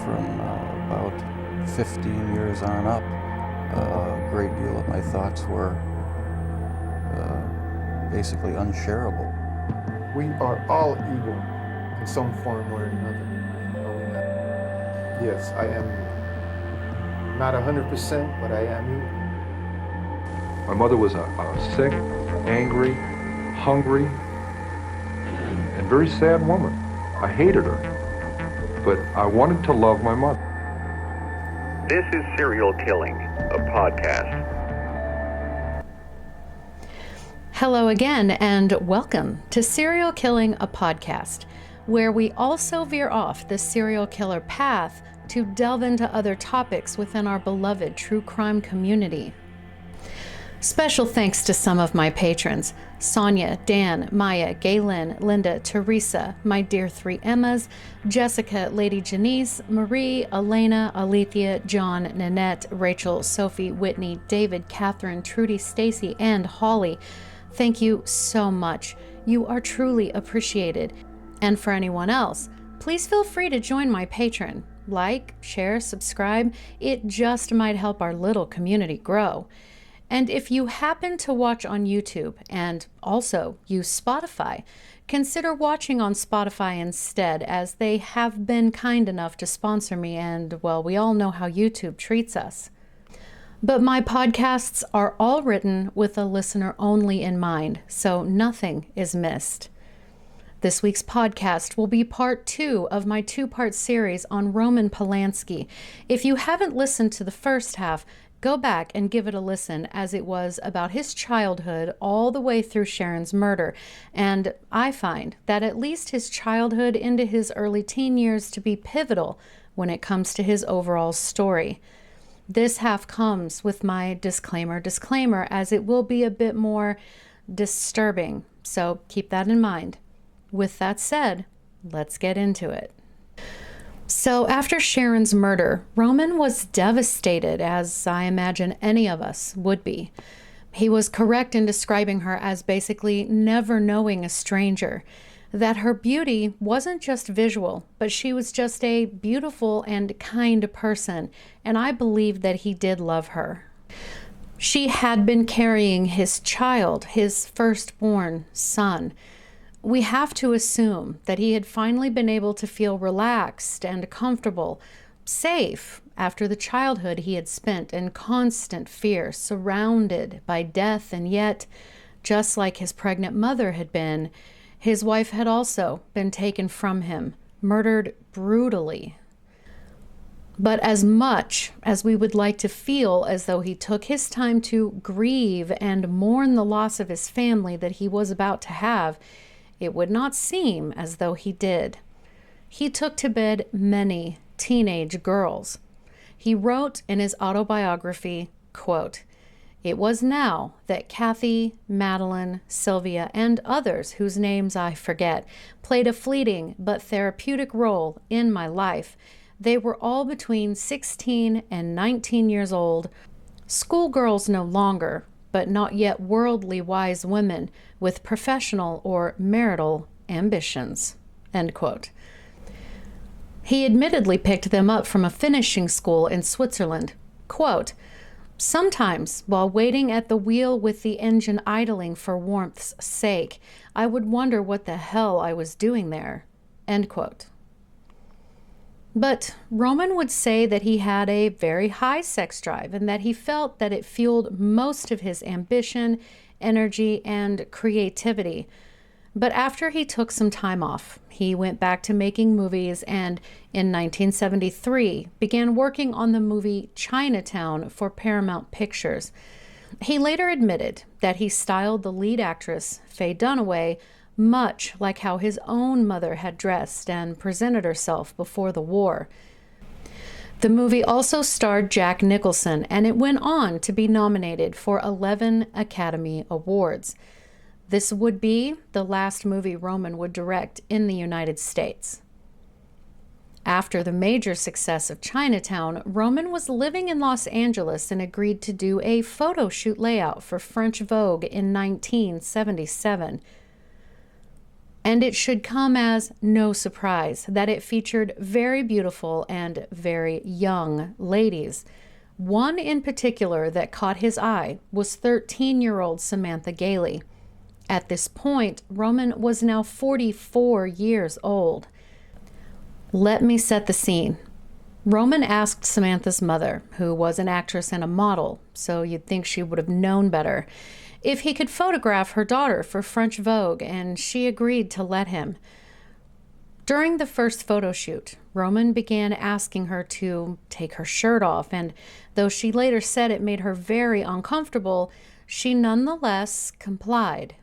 from about 15 years on up, a great deal of my thoughts were basically unshareable. We are all evil in some form or another. Are we not? Yes, I am not 100%, but I am evil. My mother was a sick, angry, hungry, and very sad woman. I hated her, but I wanted to love my mother. This is Serial Killing, a podcast. Hello again, and welcome to Serial Killing, a podcast, where we also veer off the serial killer path to delve into other topics within our beloved true crime community. Special thanks to some of my patrons: Sonia, Dan, Maya, Galen, Linda, Teresa, my dear three Emmas, Jessica, Lady Janice, Marie, Elena, Alethea, John, Nanette, Rachel, Sophie, Whitney, David, Catherine, Trudy, Stacy, and Holly. Thank you so much. You are truly appreciated. And for anyone else, please feel free to join my Patreon. Like, share, subscribe. It just might help our little community grow. And if you happen to watch on YouTube and also use Spotify, consider watching on Spotify instead, as they have been kind enough to sponsor me, and, well, we all know how YouTube treats us. But my podcasts are all written with a listener only in mind, so nothing is missed. This week's podcast will be part 2 of my 2-part series on Roman Polanski. If you haven't listened to the first half, go back and give it a listen, as it was about his childhood all the way through Sharon's murder. And I find that at least his childhood into his early teen years to be pivotal when it comes to his overall story. This half comes with my disclaimer, as it will be a bit more disturbing, so keep that in mind. With that said, let's get into it. So after Sharon's murder, Roman was devastated, as I imagine any of us would be. He was correct in describing her as basically never knowing a stranger, that her beauty wasn't just visual, but she was just a beautiful and kind person, and I believed that he did love her. She had been carrying his child, his firstborn son. We have to assume that he had finally been able to feel relaxed and comfortable, safe, after the childhood he had spent in constant fear, surrounded by death, and yet, just like his pregnant mother had been, his wife had also been taken from him, murdered brutally. But as much as we would like to feel as though he took his time to grieve and mourn the loss of his family that he was about to have, it would not seem as though he did. He took to bed many teenage girls. He wrote in his autobiography, quote, "It was now that Kathy, Madeline, Sylvia, and others whose names I forget played a fleeting but therapeutic role in my life. They were all between 16 and 19 years old, schoolgirls no longer, but not yet worldly wise women with professional or marital ambitions." End quote. He admittedly picked them up from a finishing school in Switzerland. Quote, "Sometimes, while waiting at the wheel with the engine idling for warmth's sake, I would wonder what the hell I was doing there." End quote. But Roman would say that he had a very high sex drive and that he felt that it fueled most of his ambition, energy, and creativity. But after he took some time off, he went back to making movies and in 1973 began working on the movie Chinatown for Paramount Pictures. He later admitted that he styled the lead actress, Faye Dunaway, much like how his own mother had dressed and presented herself before the war. The movie also starred Jack Nicholson, and it went on to be nominated for 11 Academy Awards. This would be the last movie Roman would direct in the United States. After the major success of Chinatown, Roman was living in Los Angeles and agreed to do a photo shoot layout for French Vogue in 1977. And it should come as no surprise that it featured very beautiful and very young ladies. One in particular that caught his eye was 13-year-old Samantha Gailey. At this point, Roman was now 44 years old. Let me set the scene. Roman asked Samantha's mother, who was an actress and a model, so you'd think she would have known better, if he could photograph her daughter for French Vogue, and she agreed to let him. During the first photo shoot, Roman began asking her to take her shirt off, and though she later said it made her very uncomfortable, she nonetheless complied.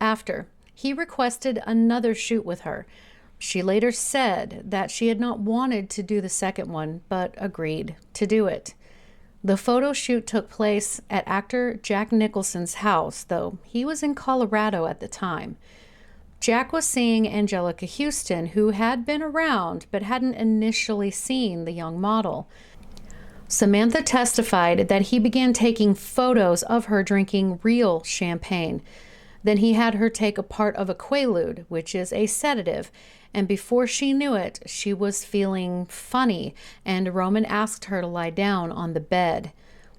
After, he requested another shoot with her. She later said that she had not wanted to do the second one, but agreed to do it. The photo shoot took place at actor Jack Nicholson's house, though he was in Colorado at the time. Jack was seeing Angelica Houston, who had been around but hadn't initially seen the young model. Samantha testified that he began taking photos of her drinking real champagne. Then he had her take a part of a Quaalude, which is a sedative, and before she knew it, she was feeling funny, and Roman asked her to lie down on the bed.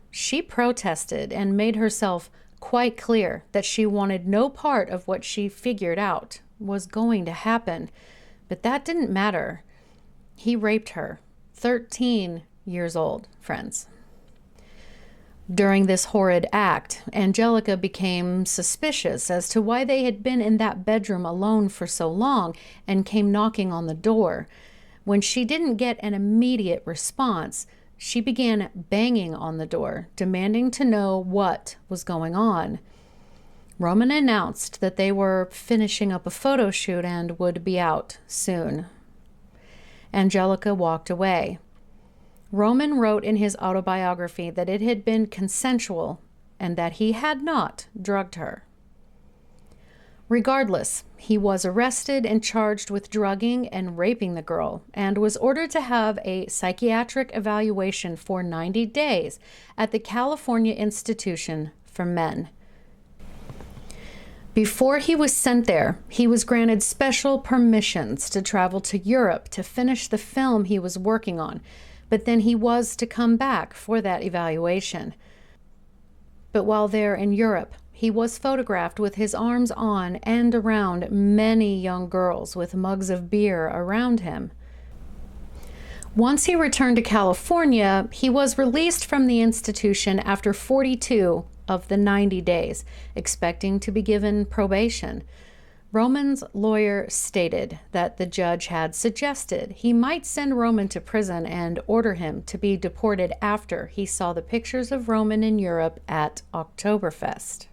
She protested and made herself quite clear that she wanted no part of what she figured out was going to happen. But that didn't matter. He raped her, 13 years old, friends. During this horrid act, Angelica became suspicious as to why they had been in that bedroom alone for so long and came knocking on the door. When she didn't get an immediate response, she began banging on the door, demanding to know what was going on. Roman announced that they were finishing up a photo shoot and would be out soon. Angelica walked away. Roman wrote in his autobiography that it had been consensual and that he had not drugged her. Regardless, he was arrested and charged with drugging and raping the girl and was ordered to have a psychiatric evaluation for 90 days at the California Institution for Men. Before he was sent there, he was granted special permissions to travel to Europe to finish the film he was working on, but then he was to come back for that evaluation. But while there in Europe, he was photographed with his arms on and around many young girls with mugs of beer around him. Once he returned to California, he was released from the institution after 42 of the 90 days, expecting to be given probation. Roman's lawyer stated that the judge had suggested he might send Roman to prison and order him to be deported after he saw the pictures of Roman in Europe at Oktoberfest.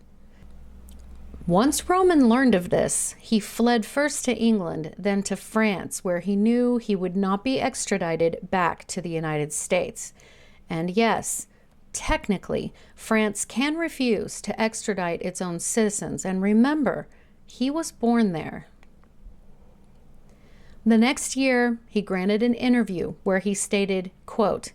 Once Roman learned of this, he fled first to England, then to France, where he knew he would not be extradited back to the United States. And yes, technically, France can refuse to extradite its own citizens, and remember, he was born there. The next year, he granted an interview where he stated, quote,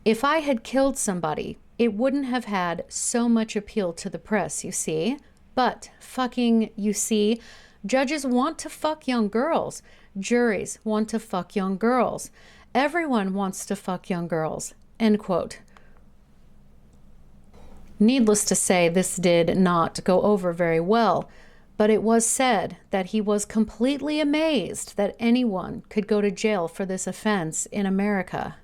"If I had killed somebody, it wouldn't have had so much appeal to the press, you see? But fucking, you see, judges want to fuck young girls. Juries want to fuck young girls. Everyone wants to fuck young girls." End quote. Needless to say, this did not go over very well. But it was said that he was completely amazed that anyone could go to jail for this offense in America.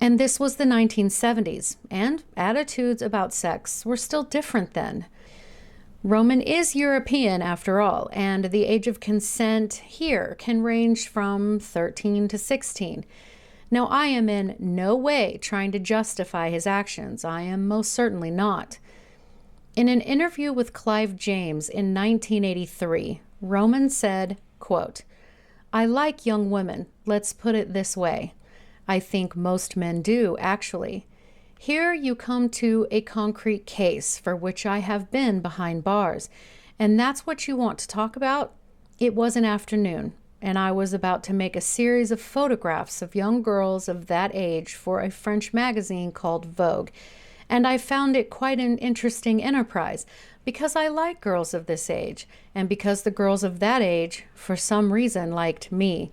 And this was the 1970s, and attitudes about sex were still different then. Roman is European after all, and the age of consent here can range from 13 to 16. Now, I am in no way trying to justify his actions. I am most certainly not. In an interview with Clive James in 1983, Roman said, quote, "I like young women, let's put it this way. I think most men do, actually. Here you come to a concrete case for which I have been behind bars, and that's what you want to talk about? It was an afternoon, and I was about to make a series of photographs of young girls of that age for a French magazine called Vogue. And I found it quite an interesting enterprise, because I like girls of this age, and because the girls of that age, for some reason, liked me.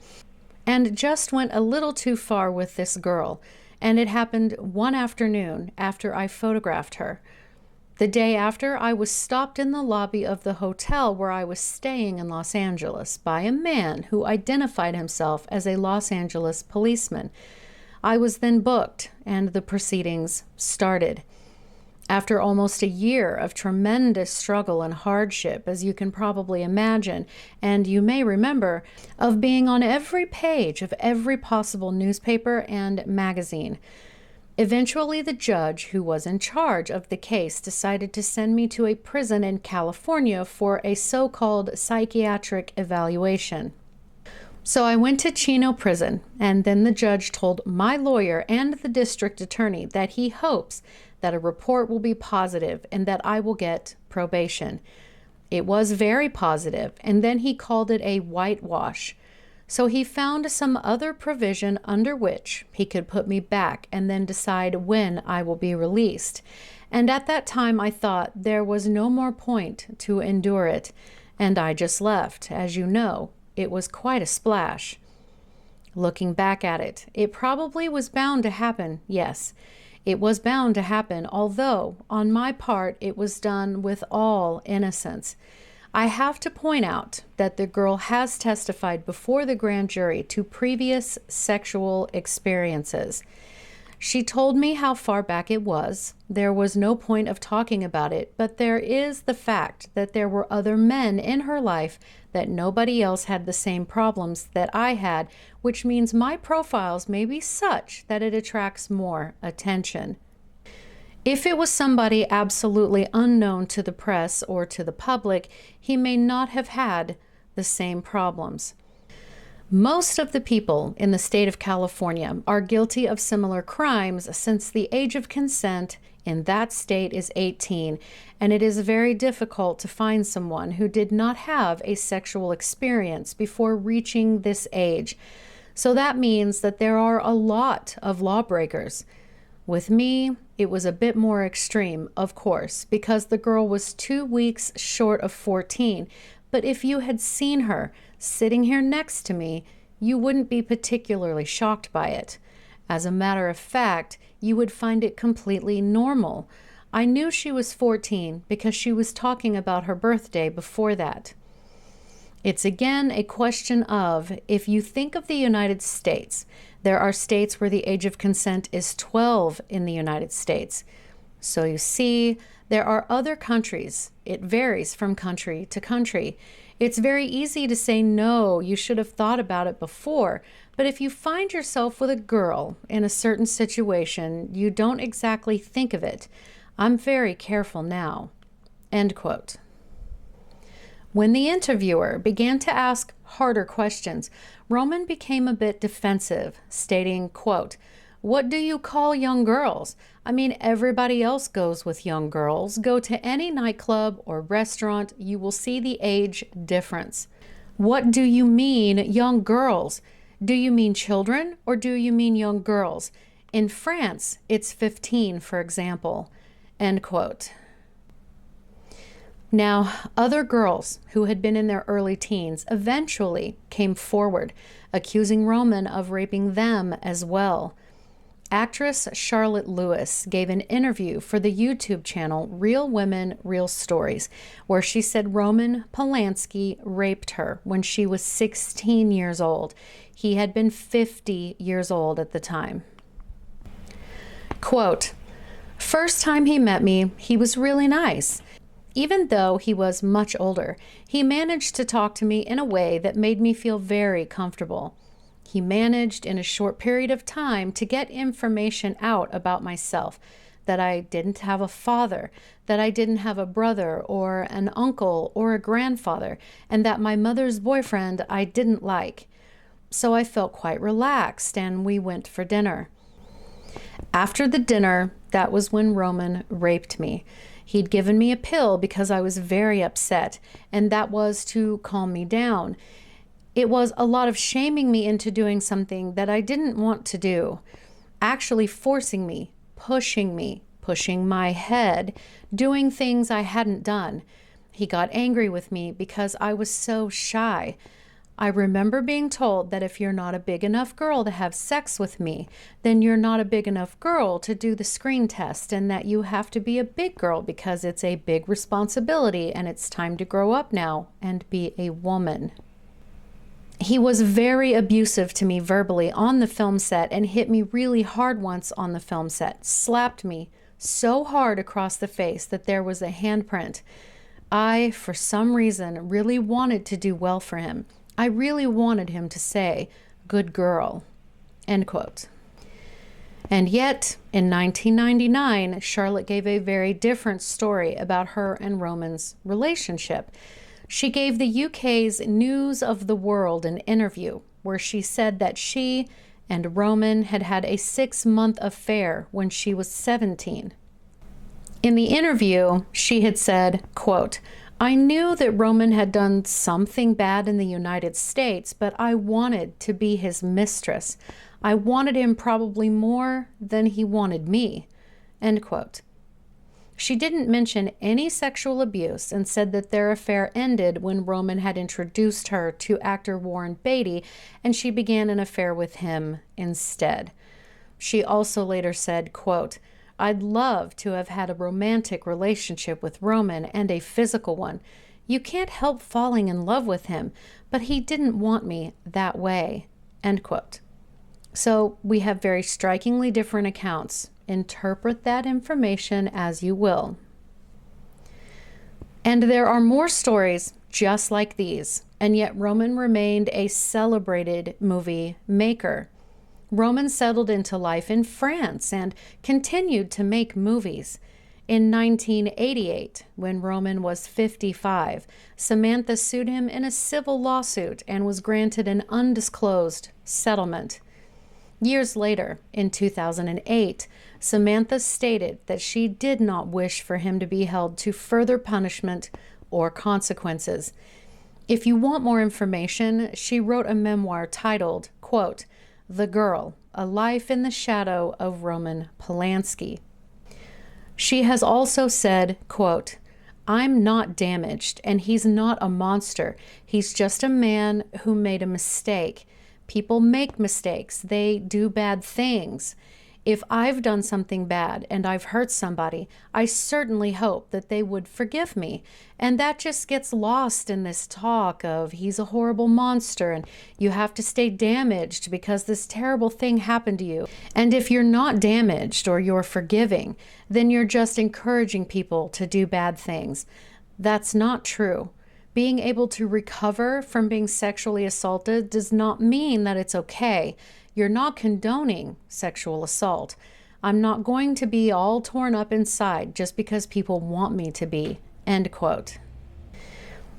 And just went a little too far with this girl, and it happened one afternoon after I photographed her. The day after, I was stopped in the lobby of the hotel where I was staying in Los Angeles by a man who identified himself as a Los Angeles policeman. I was then booked, and the proceedings started. After almost a year of tremendous struggle and hardship, as you can probably imagine, and you may remember, of being on every page of every possible newspaper and magazine, eventually the judge who was in charge of the case decided to send me to a prison in California for a so-called psychiatric evaluation. So I went to Chino prison, and then the judge told my lawyer and the district attorney that he hopes that a report will be positive and that I will get probation. It was very positive, and then he called it a whitewash. So he found some other provision under which he could put me back and then decide when I will be released. And at that time I thought there was no more point to endure it, and I just left. As you know, it was quite a splash. Looking back at it, it probably was bound to happen, yes. It was bound to happen, although on my part it was done with all innocence. I have to point out that the girl has testified before the grand jury to previous sexual experiences. She told me how far back it was. There was no point of talking about it, but there is the fact that there were other men in her life, that nobody else had the same problems that I had, which means my profiles may be such that it attracts more attention. If it was somebody absolutely unknown to the press or to the public, he may not have had the same problems. Most of the people in the state of California are guilty of similar crimes since the age of consent in that state is 18, and it is very difficult to find someone who did not have a sexual experience before reaching this age. So that means that there are a lot of lawbreakers. With me, it was a bit more extreme, of course, because the girl was 2 weeks short of 14. But if you had seen her sitting here next to me, you wouldn't be particularly shocked by it. As a matter of fact, you would find it completely normal. I knew she was 14 because she was talking about her birthday before that. It's again a question of, if you think of the United States, there are states where the age of consent is 12 in the United States. So you see, there are other countries. It varies from country to country. It's very easy to say, no, you should have thought about it before. But if you find yourself with a girl in a certain situation, you don't exactly think of it. I'm very careful now. End quote. When the interviewer began to ask harder questions, Roman became a bit defensive, stating, quote, "What do you call young girls? I mean, everybody else goes with young girls. Go to any nightclub or restaurant, you will see the age difference. What do you mean, young girls? Do you mean children or do you mean young girls? In France, it's 15, for example." End quote. Now, other girls who had been in their early teens eventually came forward, accusing Roman of raping them as well. Actress Charlotte Lewis gave an interview for the YouTube channel Real Women, Real Stories, where she said Roman Polanski raped her when she was 16 years old. He had been 50 years old at the time. Quote, "First time he met me, he was really nice. Even though he was much older, he managed to talk to me in a way that made me feel very comfortable. He managed in a short period of time to get information out about myself, that I didn't have a father, that I didn't have a brother or an uncle or a grandfather, and that my mother's boyfriend I didn't like. So I felt quite relaxed and we went for dinner. After the dinner, that was when Roman raped me. He'd given me a pill because I was very upset, and that was to calm me down. It was a lot of shaming me into doing something that I didn't want to do, actually forcing me, pushing me, pushing my head, doing things I hadn't done. He got angry with me because I was so shy. I remember being told that if you're not a big enough girl to have sex with me, then you're not a big enough girl to do the screen test, and that you have to be a big girl because it's a big responsibility and it's time to grow up now and be a woman. He was very abusive to me verbally on the film set and hit me really hard once on the film set, slapped me so hard across the face that there was a handprint. I, for some reason, really wanted to do well for him. I really wanted him to say, "Good girl," end quote. And yet, in 1999, Charlotte gave a very different story about her and Roman's relationship. She gave the UK's News of the World an interview where she said that she and Roman had had a 6-month affair when she was 17. In the interview, she had said, quote, "I knew that Roman had done something bad in the United States, but I wanted to be his mistress. I wanted him probably more than he wanted me," end quote. She didn't mention any sexual abuse and said that their affair ended when Roman had introduced her to actor Warren Beatty and she began an affair with him instead. She also later said, quote, "I'd love to have had a romantic relationship with Roman and a physical one. You can't help falling in love with him, but he didn't want me that way," end quote. So we have very strikingly different accounts. Interpret that information as you will. And there are more stories just like these, and yet Roman remained a celebrated movie maker. Roman settled into life in France and continued to make movies. In 1988, when Roman was 55, Samantha sued him in a civil lawsuit and was granted an undisclosed settlement. Years later, in 2008, Samantha stated that she did not wish for him to be held to further punishment or consequences. If you want more information, she wrote a memoir titled, quote, "The Girl, A Life in the Shadow of Roman Polanski." She has also said, quote, "I'm not damaged, and he's not a monster. He's just a man who made a mistake. People make mistakes. They do bad things. If I've done something bad and I've hurt somebody, I certainly hope that they would forgive me. And that just gets lost in this talk of he's a horrible monster and you have to stay damaged because this terrible thing happened to you. And if you're not damaged or you're forgiving, then you're just encouraging people to do bad things. That's not true. Being able to recover from being sexually assaulted does not mean that it's okay. You're not condoning sexual assault. I'm not going to be all torn up inside just because people want me to be," end quote.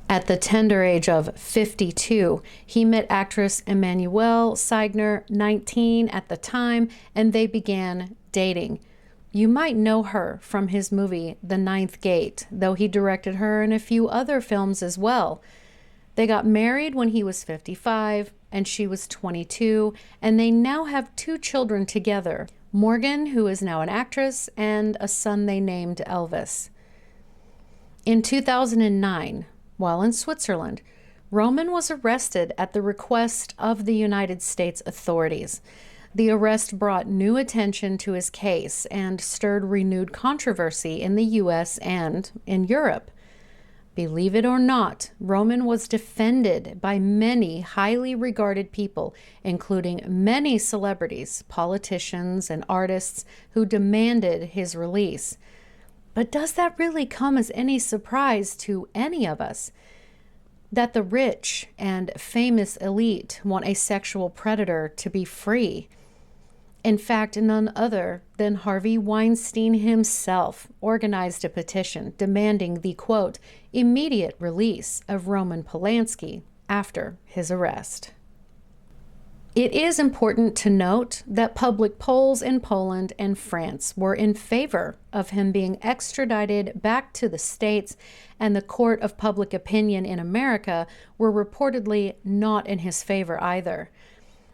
At the tender age of 52, he met actress Emmanuelle Seigner, 19 at the time, and they began dating. You might know her from his movie The Ninth Gate, though he directed her in a few other films as well. They got married when he was 55 and she was 22, and they now have 2 children together, Morgan, who is now an actress, and a son they named Elvis. In 2009, while in Switzerland, Roman was arrested at the request of the United States authorities. The arrest brought new attention to his case and stirred renewed controversy in the US and in Europe. Believe it or not, Roman was defended by many highly regarded people, including many celebrities, politicians, and artists who demanded his release. But does that really come as any surprise to any of us? That the rich and famous elite want a sexual predator to be free? In fact, none other than Harvey Weinstein himself organized a petition demanding the, quote, "immediate release of Roman Polanski" after his arrest. It is important to note that public polls in Poland and France were in favor of him being extradited back to the States, and the court of public opinion in America were reportedly not in his favor either.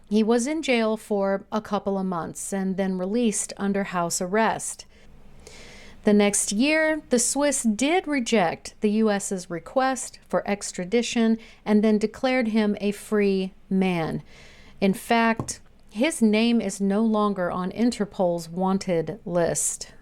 He was in jail for a couple of months and then released under house arrest. The next year, the Swiss did reject the U.S.'s request for extradition and then declared him a free man. In fact, his name is no longer on Interpol's wanted list.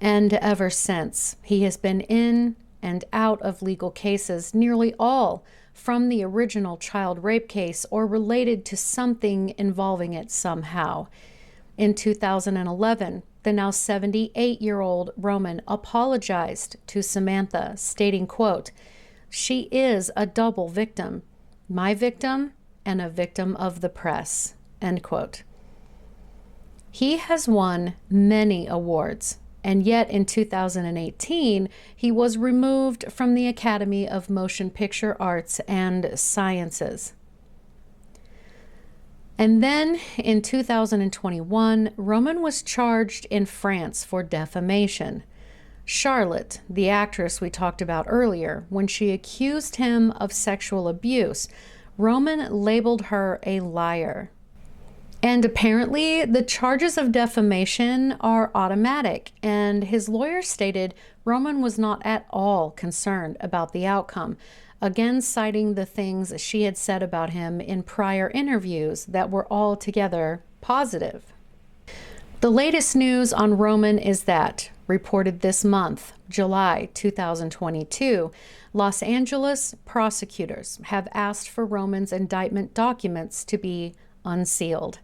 And ever since, he has been in and out of legal cases, nearly all from the original child rape case or related to something involving it somehow. In 2011, the now 78-year-old Roman apologized to Samantha, stating, quote, "She is a double victim, my victim and a victim of the press," end quote. He has won many awards, and yet in 2018, he was removed from the Academy of Motion Picture Arts and Sciences. And then in 2021, Roman was charged in France for defamation. Charlotte, the actress we talked about earlier, when she accused him of sexual abuse, Roman labeled her a liar. And apparently, the charges of defamation are automatic, and his lawyer stated Roman was not at all concerned about the outcome, again citing the things she had said about him in prior interviews that were altogether positive. The latest news on Roman is that, reported this month, July 2022, Los Angeles prosecutors have asked for Roman's indictment documents to be unsealed.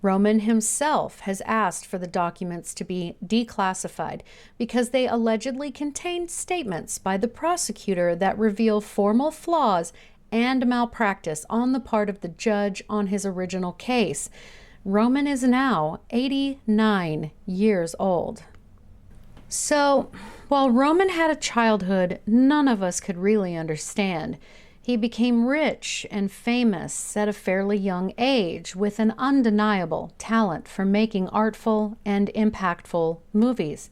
Roman himself has asked for the documents to be declassified because they allegedly contained statements by the prosecutor that reveal formal flaws and malpractice on the part of the judge on his original case. Roman is now 89 years old. So, while Roman had a childhood none of us could really understand, he became rich and famous at a fairly young age with an undeniable talent for making artful and impactful movies.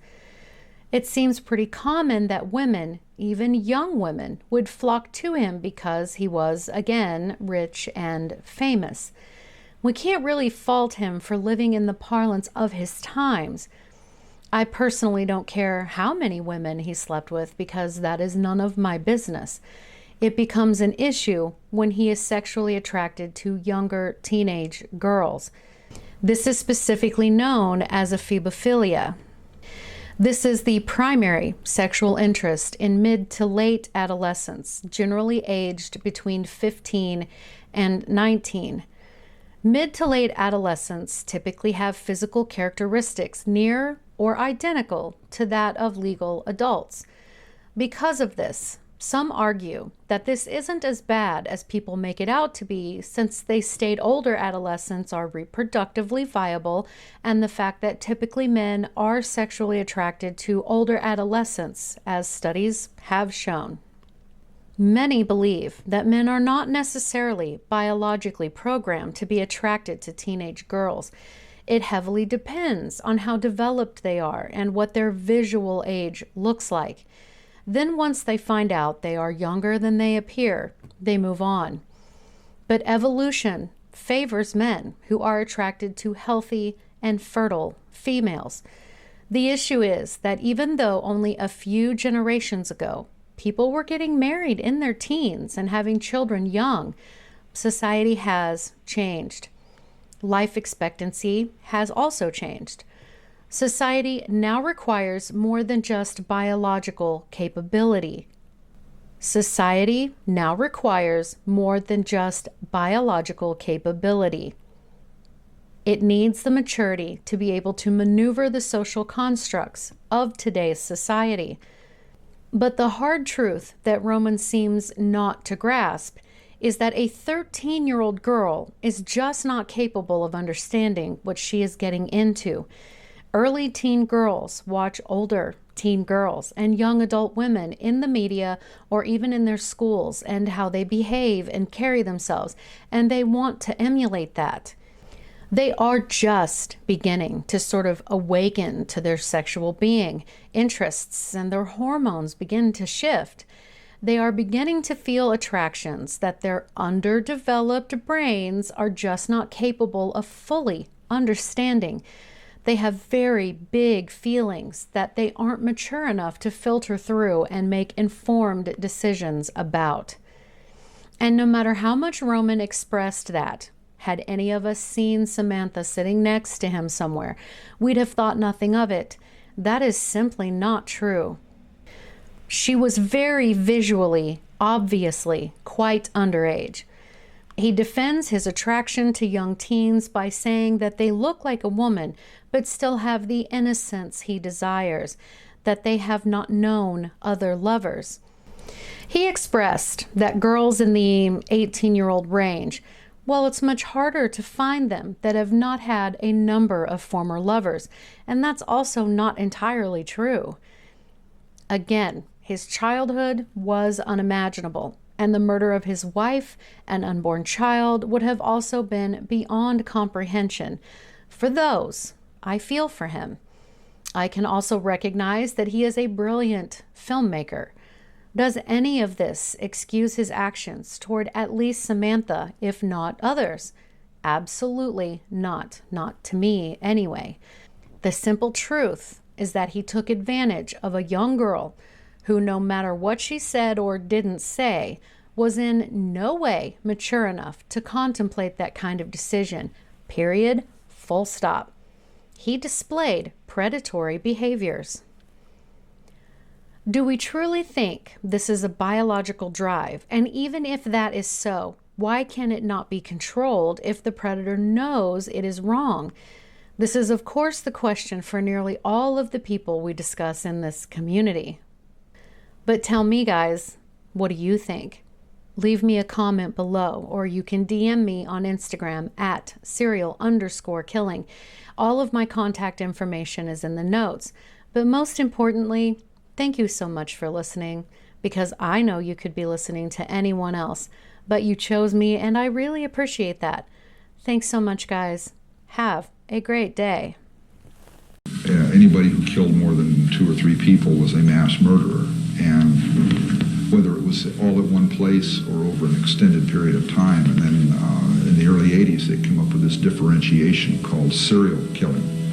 It seems pretty common that women, even young women, would flock to him because he was, again, rich and famous. We can't really fault him for living in the parlance of his times. I personally don't care how many women he slept with because that is none of my business. It becomes an issue when he is sexually attracted to younger teenage girls. This is specifically known as ephebophilia. This is the primary sexual interest in mid to late adolescents, generally aged between 15 and 19. Mid to late adolescents typically have physical characteristics near or identical to that of legal adults. Because of this, some argue that this isn't as bad as people make it out to be, since they state older adolescents are reproductively viable, and the fact that typically men are sexually attracted to older adolescents, as studies have shown. Many believe that men are not necessarily biologically programmed to be attracted to teenage girls. It heavily depends on how developed they are and what their visual age looks like. Then once they find out they are younger than they appear, they move on. But evolution favors men who are attracted to healthy and fertile females. The issue is that even though only a few generations ago, people were getting married in their teens and having children young, society has changed. Life expectancy has also changed. Society now requires more than just biological capability. Society now requires more than just biological capability. It needs the maturity to be able to maneuver the social constructs of today's society. But the hard truth that Roman seems not to grasp is that a 13-year-old girl is just not capable of understanding what she is getting into. Early teen girls watch older teen girls and young adult women in the media or even in their schools and how they behave and carry themselves, and they want to emulate that. They are just beginning to sort of awaken to their sexual being, interests, and their hormones begin to shift. They are beginning to feel attractions that their underdeveloped brains are just not capable of fully understanding. They have very big feelings that they aren't mature enough to filter through and make informed decisions about. And no matter how much Roman expressed that, had any of us seen Samantha sitting next to him somewhere, we'd have thought nothing of it. That is simply not true. She was very visually, obviously, quite underage. He defends his attraction to young teens by saying that they look like a woman, but still have the innocence he desires, that they have not known other lovers. He expressed that girls in the 18-year-old range, well, it's much harder to find them that have not had a number of former lovers, and that's also not entirely true. Again, his childhood was unimaginable, and the murder of his wife and unborn child would have also been beyond comprehension. For those, I feel for him. I can also recognize that he is a brilliant filmmaker. Does any of this excuse his actions toward at least Samantha, if not others? Absolutely not. Not to me, anyway. The simple truth is that he took advantage of a young girl who, no matter what she said or didn't say, was in no way mature enough to contemplate that kind of decision. Period. Full stop. He displayed predatory behaviors. Do we truly think this is a biological drive? And even if that is so, why can it not be controlled if the predator knows it is wrong? This is, of course, the question for nearly all of the people we discuss in this community. But tell me, guys, what do you think? Leave me a comment below, or you can DM me on Instagram at serial_killing. All of my contact information is in the notes. But most importantly, thank you so much for listening, because I know you could be listening to anyone else, but you chose me, and I really appreciate that. Thanks so much, guys. Have a great day. Anybody who killed more than 2 or 3 people was a mass murderer, and whether it was all at one place or over an extended period of time. And then in the early 80s, they came up with this differentiation called serial killing.